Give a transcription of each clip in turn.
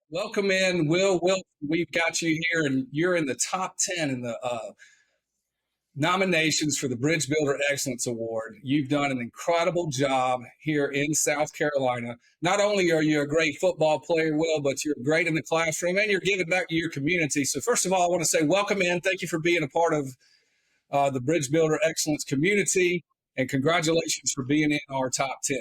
Welcome in, Will. Will, we've got you here, and you're in the top 10 in the nominations for the Bridge Builder Excellence Award. You've done an incredible job here in South Carolina. Not only are you a great football player, Will, but you're great in the classroom and you're giving back to your community. So, first of all, I want to say welcome in. Thank you for being a part of the Bridge Builder Excellence community, and congratulations for being in our top 10.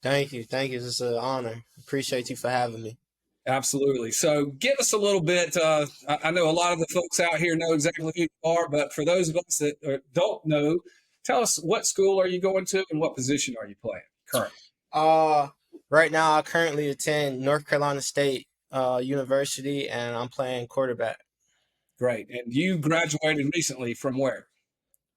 Thank you. Thank you. It's an honor. Appreciate you for having me. Absolutely. So give us a little bit. I know a lot of the folks out here know exactly who you are, but for those of us that don't know, tell us, what school are you going to and what position are you playing currently? Uh, right now I currently attend North Carolina State University and I'm playing quarterback. Great. And you graduated recently from where?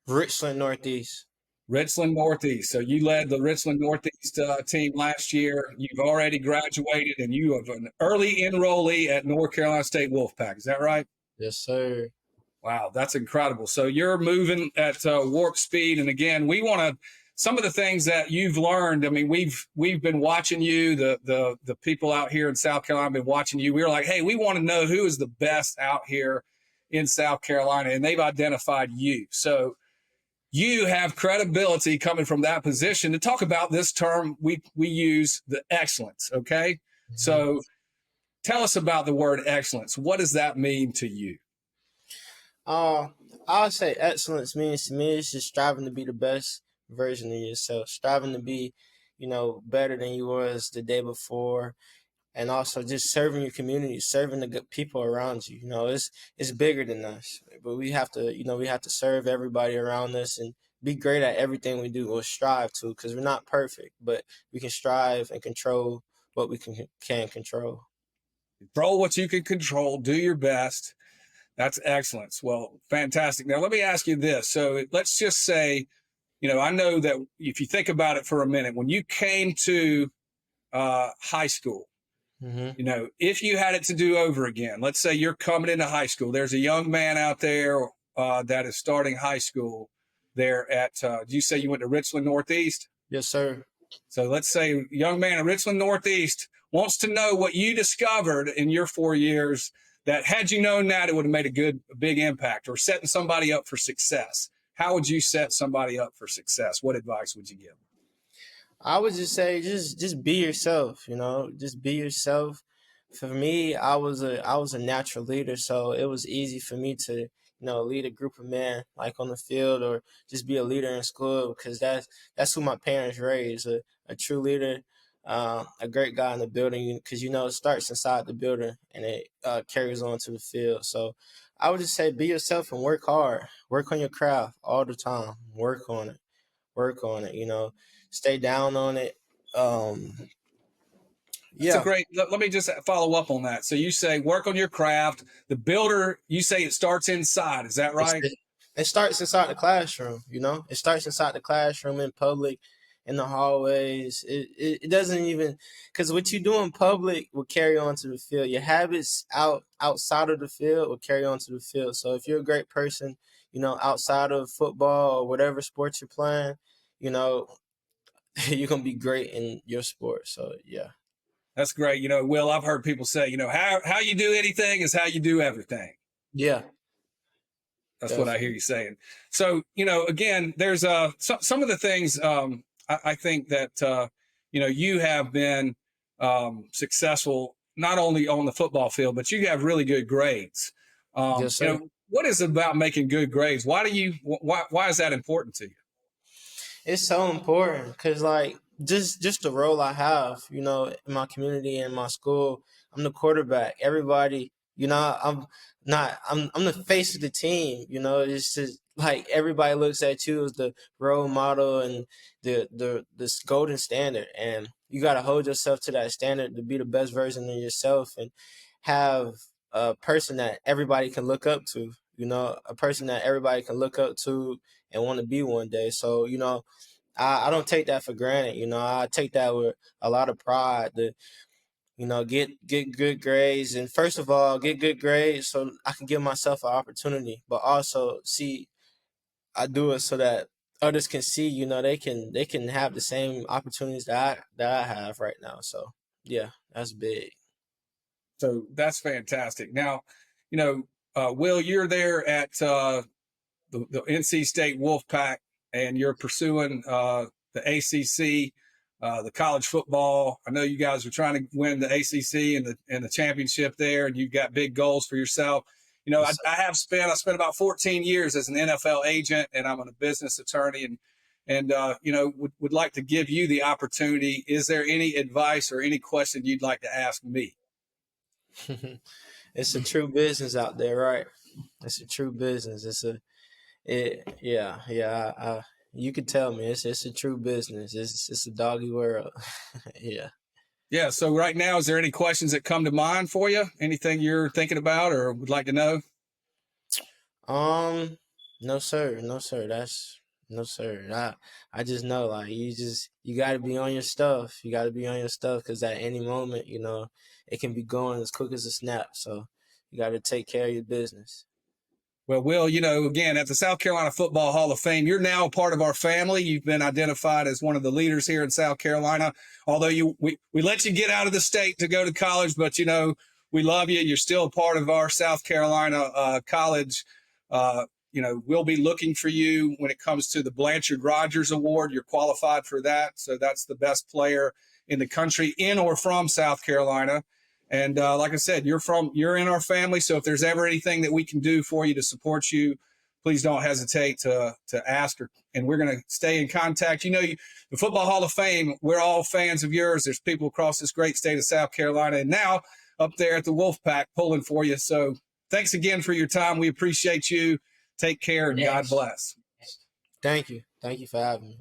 Richland Northeast. Richland Northeast. So you led the Richland Northeast team last year. You've already graduated and you have an early enrollee at North Carolina State Wolfpack. Is that right? Yes, sir. Wow, that's incredible. So you're moving at warp speed. And again, we want to, some of the things that you've learned. I mean, we've been watching you. The people out here in South Carolina have been watching you. We were like, hey, we want to know who is the best out here in South Carolina, and they've identified you. So you have credibility coming from that position to talk about this term we use, the excellence. Okay, so tell us about the word excellence. What does that mean to you? Uh, I'll say excellence means to me it's just striving to be the best version of yourself, striving to be, better than you was the day before, and also just serving your community, serving the good people around you. It's bigger than us, but we have to serve everybody around us and be great at everything we do or strive to, because we're not perfect, but we can strive and control what we can control. Control what you can control. Do your best. That's excellence. Well, fantastic. Now, let me ask you this. So let's just say, I know that if you think about it for a minute, when you came to high school, if you had it to do over again, let's say you're coming into high school, there's a young man out there that is starting high school there at, did you say you went to Richland Northeast? Yes, sir. So let's say a young man at Richland Northeast wants to know what you discovered in your 4 years that had you known that, it would have made a big impact, or setting somebody up for success. How would you set somebody up for success? What advice would you give? I would just say just be yourself, just be yourself. For me, I was a natural leader, so it was easy for me to, lead a group of men like on the field, or just be a leader in school, because that's who my parents raised, a true leader, a great guy in the building, because it starts inside the building and it carries on to the field. So I would just say be yourself and work hard, work on your craft all the time, work on it, stay down on it. That's a Yeah. great, let me just follow up on that. So you say work on your craft. The builder, you say it starts inside. Is that It's, right? it starts inside the classroom, It starts inside the classroom, in public, in the hallways. It doesn't even, because what you do in public will carry on to the field. Your habits outside of the field will carry on to the field. So if you're a great person, outside of football or whatever sports you're playing, you know, you're gonna be great in your sport. So yeah. That's great. Will, I've heard people say, how you do anything is how you do everything. Yeah. That's what I hear Definitely. you saying. So, again, there's some of the things I think that, you have been successful not only on the football field, but you have really good grades. Yes, sir. What is it about making good grades? Why is that important to you? It's so important because, like, just the role I have, in my community and my school. I'm the quarterback. Everybody, I'm not. I'm the face of the team. It's just like everybody looks at you as the role model and this golden standard, and you got to hold yourself to that standard to be the best version of yourself and have a person that everybody can look up to. A person that everybody can look up to and want to be one day. So, I don't take that for granted. I take that with a lot of pride to, get good grades. And first of all, get good grades so I can give myself an opportunity, but also see I do it so that others can see, they can have the same opportunities that I have right now. So yeah, that's big. So that's fantastic. Now, Will, you're there at the NC State Wolfpack, and you're pursuing the ACC, the college football. I know you guys are trying to win the ACC and the championship there, and you've got big goals for yourself. I spent about 14 years as an NFL agent, and I'm a business attorney, and would like to give you the opportunity. Is there any advice or any question you'd like to ask me? It's a true business out there, right? It's a true business. You could tell me it's a true business. It's a doggy world. Yeah. Yeah. So right now, is there any questions that come to mind for you? Anything you're thinking about or would like to know? No sir. No sir. No sir. I just know, like, you got to be on your stuff. You got to be on your stuff, because at any moment, it can be going as quick as a snap. So you got to take care of your business. Well, Will, again, at the South Carolina Football Hall of Fame, you're now a part of our family. You've been identified as one of the leaders here in South Carolina. Although we let you get out of the state to go to college, but, we love you. You're still a part of our South Carolina college. We'll be looking for you when it comes to the Blanchard Rogers Award. You're qualified for that. So that's the best player in the country in or from South Carolina. And like I said, you're in our family. So if there's ever anything that we can do for you to support you, please don't hesitate to ask. And we're going to stay in contact. The Football Hall of Fame, we're all fans of yours. There's people across this great state of South Carolina, and now up there at the Wolfpack pulling for you. So thanks again for your time. We appreciate you. Take care, and God bless. Thank you. Thank you for having me.